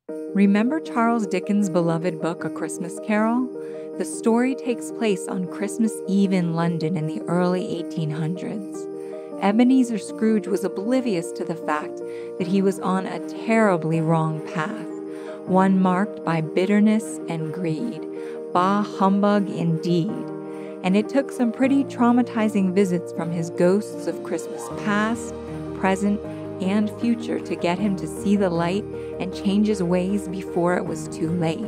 Remember Charles Dickens' beloved book, A Christmas Carol? The story takes place on Christmas Eve in London in the early 1800s. Ebenezer Scrooge was oblivious to the fact that he was on a terribly wrong path, one marked by bitterness and greed. Bah humbug indeed. And it took some pretty traumatizing visits from his ghosts of Christmas past, present, and future to get him to see the light and change his ways before it was too late.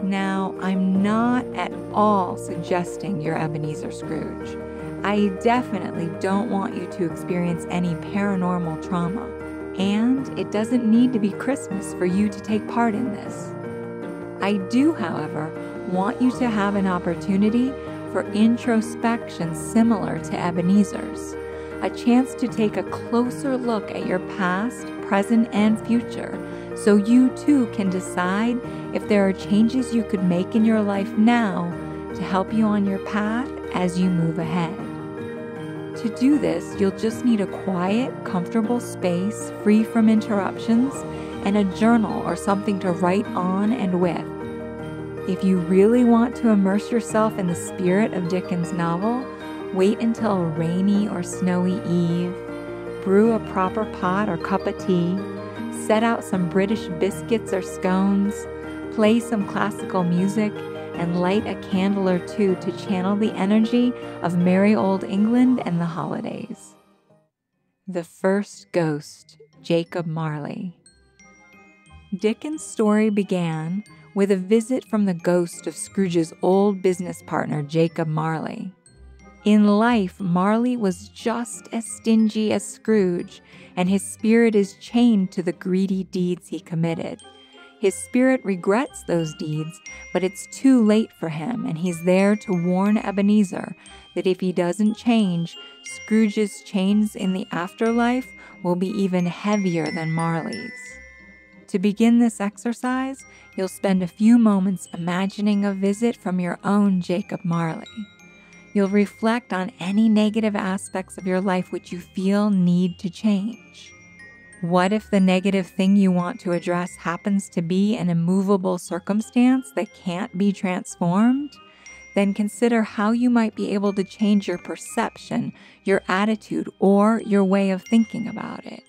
Now, I'm not at all suggesting you're Ebenezer Scrooge. I definitely don't want you to experience any paranormal trauma, and it doesn't need to be Christmas for you to take part in this. I do, however, want you to have an opportunity for introspection similar to Ebenezer's, a chance to take a closer look at your past, present, and future, so you too can decide if there are changes you could make in your life now to help you on your path as you move ahead. To do this, you'll just need a quiet, comfortable space free from interruptions and a journal or something to write on and with. If you really want to immerse yourself in the spirit of Dickens' novel, wait until a rainy or snowy eve, brew a proper pot or cup of tea, set out some British biscuits or scones, play some classical music, and light a candle or two to channel the energy of merry old England and the holidays. The First Ghost, Jacob Marley. Dickens' story began with a visit from the ghost of Scrooge's old business partner, Jacob Marley. In life, Marley was just as stingy as Scrooge, and his spirit is chained to the greedy deeds he committed. His spirit regrets those deeds, but it's too late for him, and he's there to warn Ebenezer that if he doesn't change, Scrooge's chains in the afterlife will be even heavier than Marley's. To begin this exercise, you'll spend a few moments imagining a visit from your own Jacob Marley. You'll reflect on any negative aspects of your life which you feel need to change. What if the negative thing you want to address happens to be an immovable circumstance that can't be transformed? Then consider how you might be able to change your perception, your attitude, or your way of thinking about it.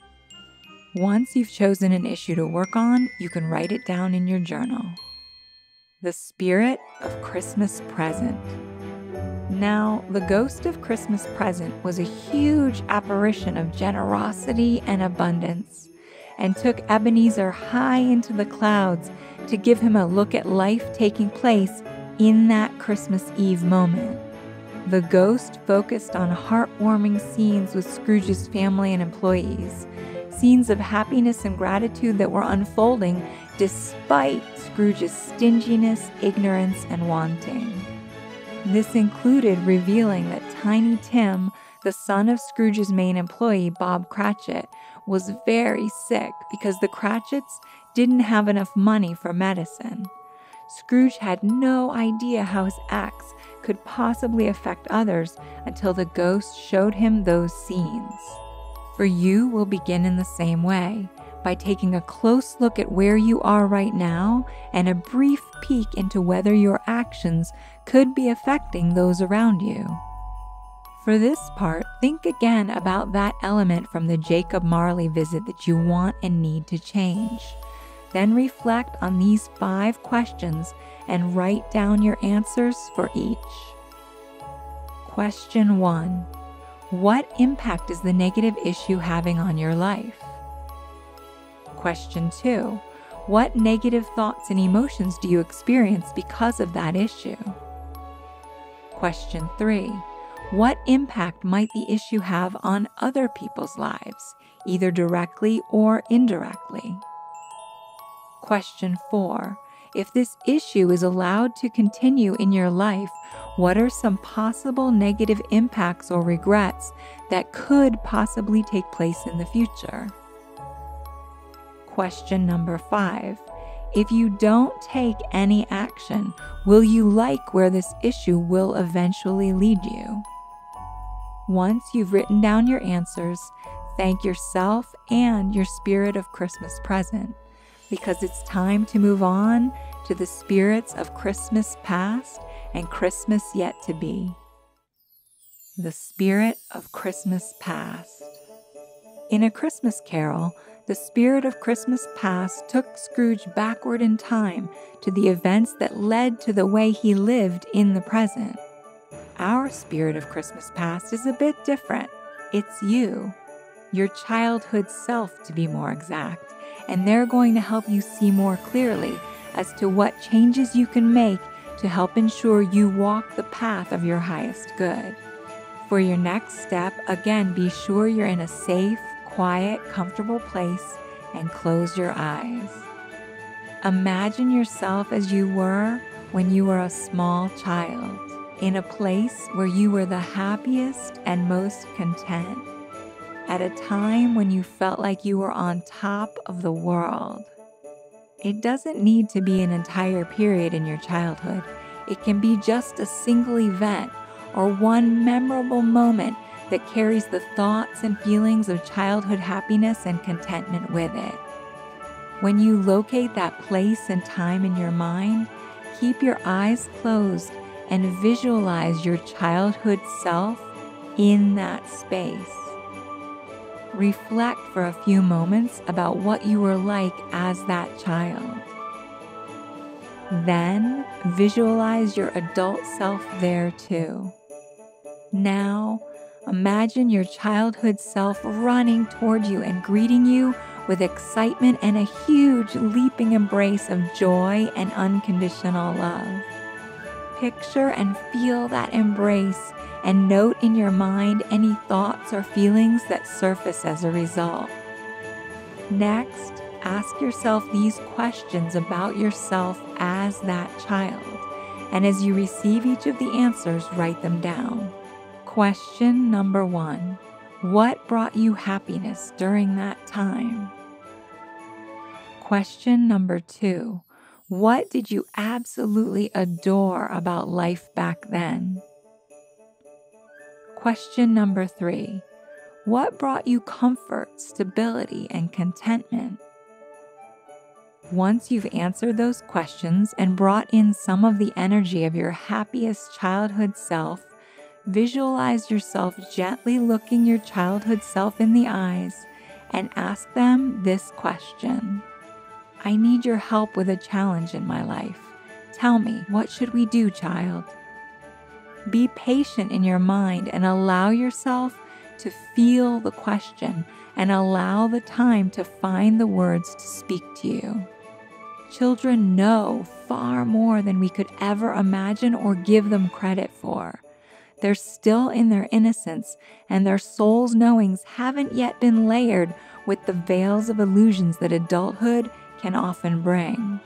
Once you've chosen an issue to work on, you can write it down in your journal. The Spirit of Christmas Present. Now, the ghost of Christmas Present was a huge apparition of generosity and abundance, and took Ebenezer high into the clouds to give him a look at life taking place in that Christmas Eve moment. The ghost focused on heartwarming scenes with Scrooge's family and employees, scenes of happiness and gratitude that were unfolding despite Scrooge's stinginess, ignorance, and wanting. This included revealing that Tiny Tim, the son of Scrooge's main employee, Bob Cratchit, was very sick because the Cratchits didn't have enough money for medicine. Scrooge had no idea how his acts could possibly affect others until the ghost showed him those scenes. For you will begin in the same way, by taking a close look at where you are right now and a brief peek into whether your actions could be affecting those around you. For this part, think again about that element from the Jacob Marley visit that you want and need to change. Then reflect on these 5 questions and write down your answers for each. Question 1. What impact is the negative issue having on your life? Question 2. What negative thoughts and emotions do you experience because of that issue? Question 3. What impact might the issue have on other people's lives, either directly or indirectly? Question 4. If this issue is allowed to continue in your life, what are some possible negative impacts or regrets that could possibly take place in the future? Question number 5. If you don't take any action, will you like where this issue will eventually lead you? Once you've written down your answers, thank yourself and your spirit of Christmas present. because it's time to move on to the spirits of Christmas past and Christmas yet to be. The spirit of Christmas past. In A Christmas Carol, the spirit of Christmas past took Scrooge backward in time to the events that led to the way he lived in the present. Our spirit of Christmas past is a bit different. It's you, your childhood self to be more exact, and they're going to help you see more clearly as to what changes you can make to help ensure you walk the path of your highest good. For your next step, again, be sure you're in a safe, quiet, comfortable place and close your eyes. Imagine yourself as you were when you were a small child, in a place where you were the happiest and most content, at a time when you felt like you were on top of the world. It doesn't need to be an entire period in your childhood. It can be just a single event or one memorable moment that carries the thoughts and feelings of childhood happiness and contentment with it. When you locate that place and time in your mind, keep your eyes closed and visualize your childhood self in that space. Reflect for a few moments about what you were like as that child. Then visualize your adult self there too. Now, imagine your childhood self running toward you and greeting you with excitement and a huge leaping embrace of joy and unconditional love. Picture and feel that embrace and note in your mind any thoughts or feelings that surface as a result. Next, ask yourself these questions about yourself as that child, and as you receive each of the answers, write them down. Question number 1. What brought you happiness during that time? Question number 2. What did you absolutely adore about life back then? Question number 3. What brought you comfort, stability, and contentment? Once you've answered those questions and brought in some of the energy of your happiest childhood self, visualize yourself gently looking your childhood self in the eyes and ask them this question. I need your help with a challenge in my life. Tell me, what should we do, child? Be patient in your mind and allow yourself to feel the question and allow the time to find the words to speak to you. Children know far more than we could ever imagine or give them credit for. They're still in their innocence, and their soul's knowings haven't yet been layered with the veils of illusions that adulthood can often bring.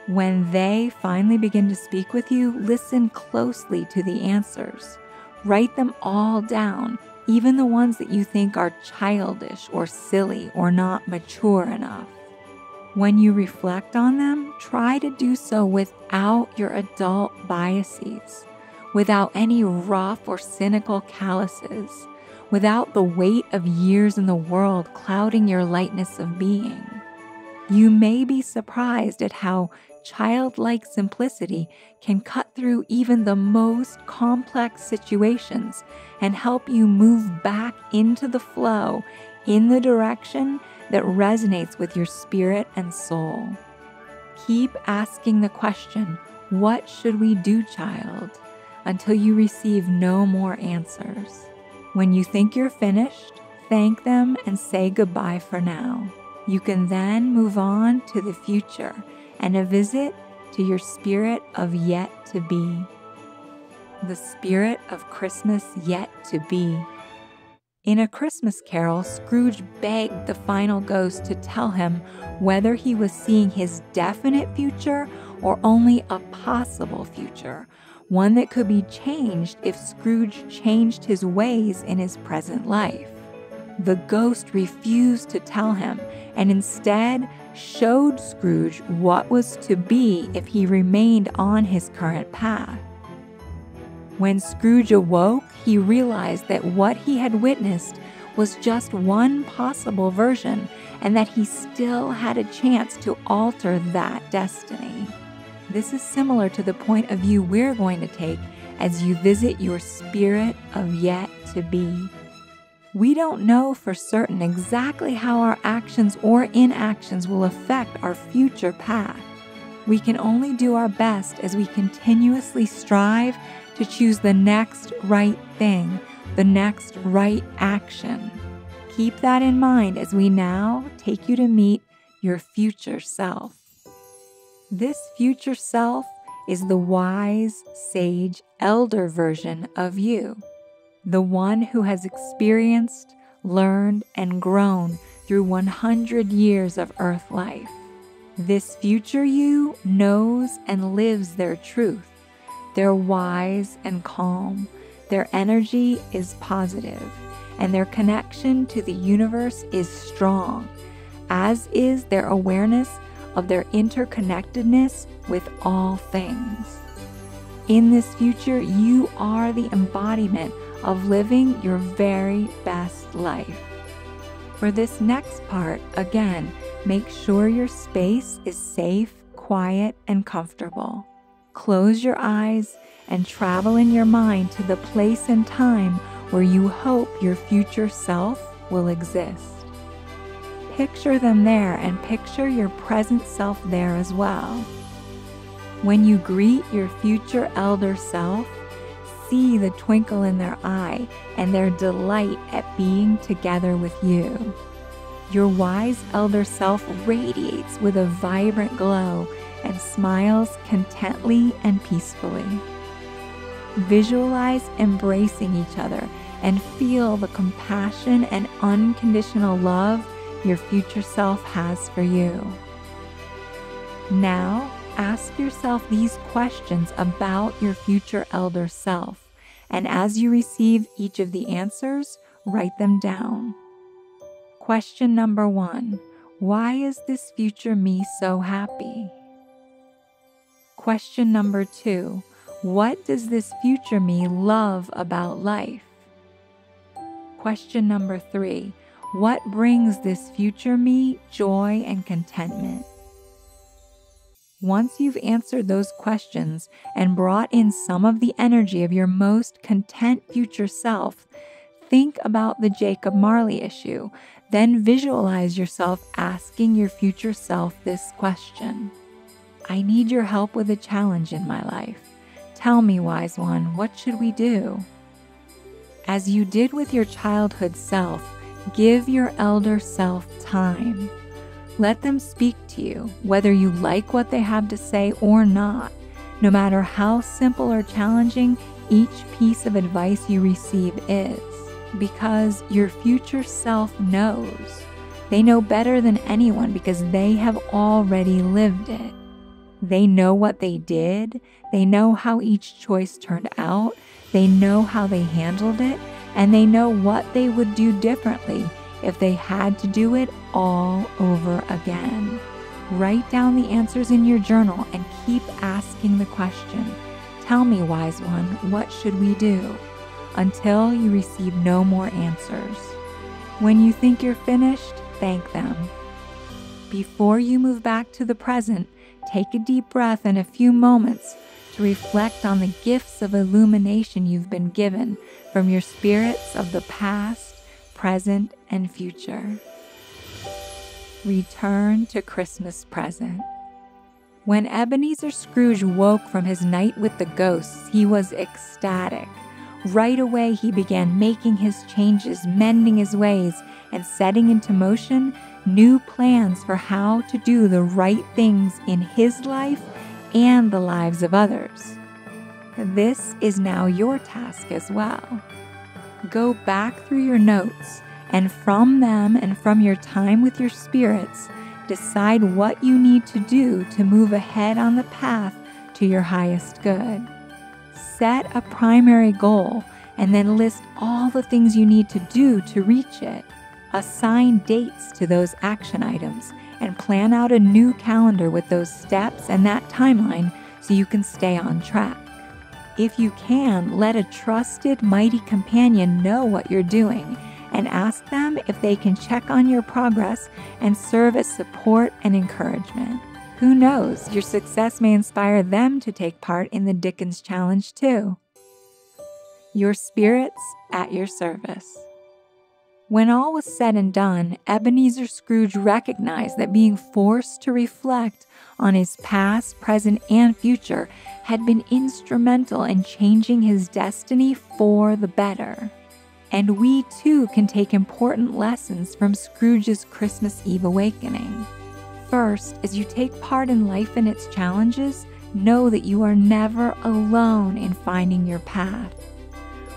When they finally begin to speak with you, listen closely to the answers. Write them all down, even the ones that you think are childish or silly or not mature enough. When you reflect on them, try to do so without your adult biases, without any rough or cynical calluses, without the weight of years in the world clouding your lightness of being. You may be surprised at how childlike simplicity can cut through even the most complex situations and help you move back into the flow in the direction that resonates with your spirit and soul. Keep asking the question, what should we do, child, until you receive no more answers. When you think you're finished, thank them and say goodbye for now. You can then move on to the future and a visit to your spirit of yet to be. The spirit of Christmas yet to be. In A Christmas Carol, Scrooge begged the final ghost to tell him whether he was seeing his definite future or only a possible future, one that could be changed if Scrooge changed his ways in his present life. The ghost refused to tell him and instead showed Scrooge what was to be if he remained on his current path. When Scrooge awoke, he realized that what he had witnessed was just one possible version, and that he still had a chance to alter that destiny. This is similar to the point of view we're going to take as you visit your spirit of yet to be. We don't know for certain exactly how our actions or inactions will affect our future path. We can only do our best as we continuously strive to choose the next right thing, the next right action. Keep that in mind as we now take you to meet your future self. This future self is the wise, sage, elder version of you, the one who has experienced, learned, and grown through 100 years of earth life. This future you knows and lives their truth. They're wise and calm. Their energy is positive, and their connection to the universe is strong, as is their awareness of their interconnectedness with all things. In this future, you are the embodiment of living your very best life. For this next part, again, make sure your space is safe, quiet, and comfortable. Close your eyes and travel in your mind to the place and time where you hope your future self will exist. Picture them there and picture your present self there as well. When you greet your future elder self, see the twinkle in their eye and their delight at being together with you. Your wise elder self radiates with a vibrant glow and smiles contently and peacefully. Visualize embracing each other and feel the compassion and unconditional love your future self has for you. Now, ask yourself these questions about your future elder self, and as you receive each of the answers, write them down. Question number 1. Why is this future me so happy? Question number 2. What does this future me love about life? Question number 3. What brings this future me joy and contentment? Once you've answered those questions and brought in some of the energy of your most content future self, think about the Jacob Marley issue. Then visualize yourself asking your future self this question. I need your help with a challenge in my life. Tell me, wise one, what should we do? As you did with your childhood self, give your elder self time. Let them speak to you, whether you like what they have to say or not. No matter how simple or challenging each piece of advice you receive is, because your future self knows. They know better than anyone because they have already lived it. They know what they did. They know how each choice turned out. They know how they handled it, and they know what they would do differently if they had to do it all over again. Write down the answers in your journal and keep asking the question, tell me, wise one, what should we do? Until you receive no more answers. When you think you're finished, thank them. Before you move back to the present, take a deep breath and a few moments to reflect on the gifts of illumination you've been given from your spirits of the past, present, and future. Return to Christmas present. When Ebenezer Scrooge woke from his night with the ghosts, he was ecstatic. Right away, he began making his changes, mending his ways, and setting into motion new plans for how to do the right things in his life and the lives of others. This is now your task as well. Go back through your notes, and from them and from your time with your spirits, decide what you need to do to move ahead on the path to your highest good. Set a primary goal and then list all the things you need to do to reach it. Assign dates to those action items and plan out a new calendar with those steps and that timeline so you can stay on track. If you can, let a trusted, mighty companion know what you're doing and ask them if they can check on your progress and serve as support and encouragement. Who knows, your success may inspire them to take part in the Dickens Challenge too. Your spirits at your service. When all was said and done, Ebenezer Scrooge recognized that being forced to reflect on his past, present, and future had been instrumental in changing his destiny for the better. And we too can take important lessons from Scrooge's Christmas Eve awakening. First, as you take part in life and its challenges, know that you are never alone in finding your path.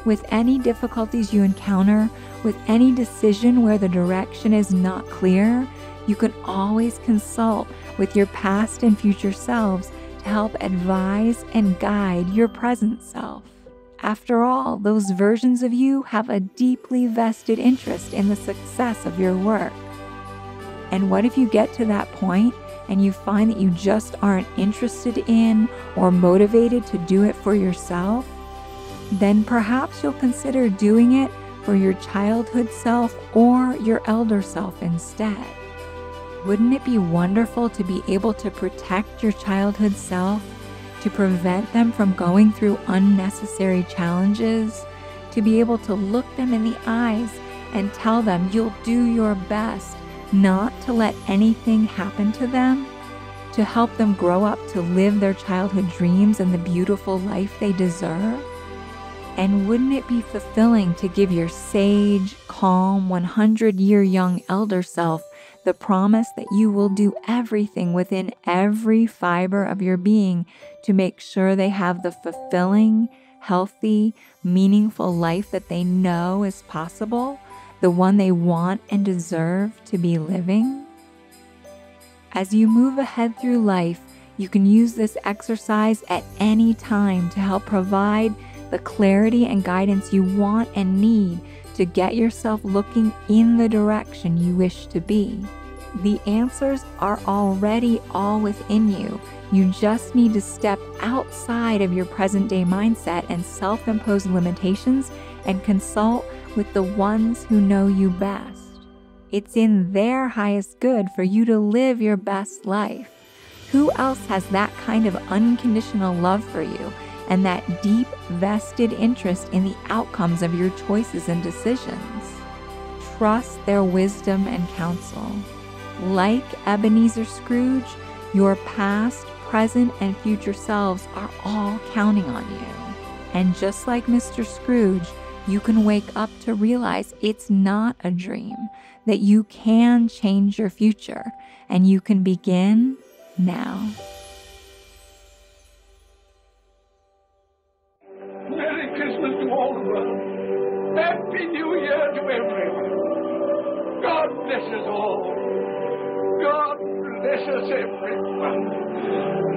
With any difficulties you encounter, with any decision where the direction is not clear, you can always consult with your past and future selves to help advise and guide your present self. After all, those versions of you have a deeply vested interest in the success of your work. And what if you get to that point and you find that you just aren't interested in or motivated to do it for yourself? Then perhaps you'll consider doing it for your childhood self or your elder self instead. Wouldn't it be wonderful to be able to protect your childhood self, to prevent them from going through unnecessary challenges, to be able to look them in the eyes and tell them you'll do your best not to let anything happen to them, to help them grow up to live their childhood dreams and the beautiful life they deserve? And wouldn't it be fulfilling to give your sage, calm, 100-year young elder self the promise that you will do everything within every fiber of your being to make sure they have the fulfilling, healthy, meaningful life that they know is possible, the one they want and deserve to be living? As you move ahead through life, you can use this exercise at any time to help provide the clarity and guidance you want and need to get yourself looking in the direction you wish to be. The answers are already all within you. You just need to step outside of your present-day mindset and self-imposed limitations and consult with the ones who know you best. It's in their highest good for you to live your best life. Who else has that kind of unconditional love for you and that deep, vested interest in the outcomes of your choices and decisions? Trust their wisdom and counsel. Like Ebenezer Scrooge, your past, present, and future selves are all counting on you. And just like Mr. Scrooge, you can wake up to realize it's not a dream, that you can change your future, and you can begin now. Merry Christmas to all the world. Happy New Year to everyone. God bless us all. God bless us everyone.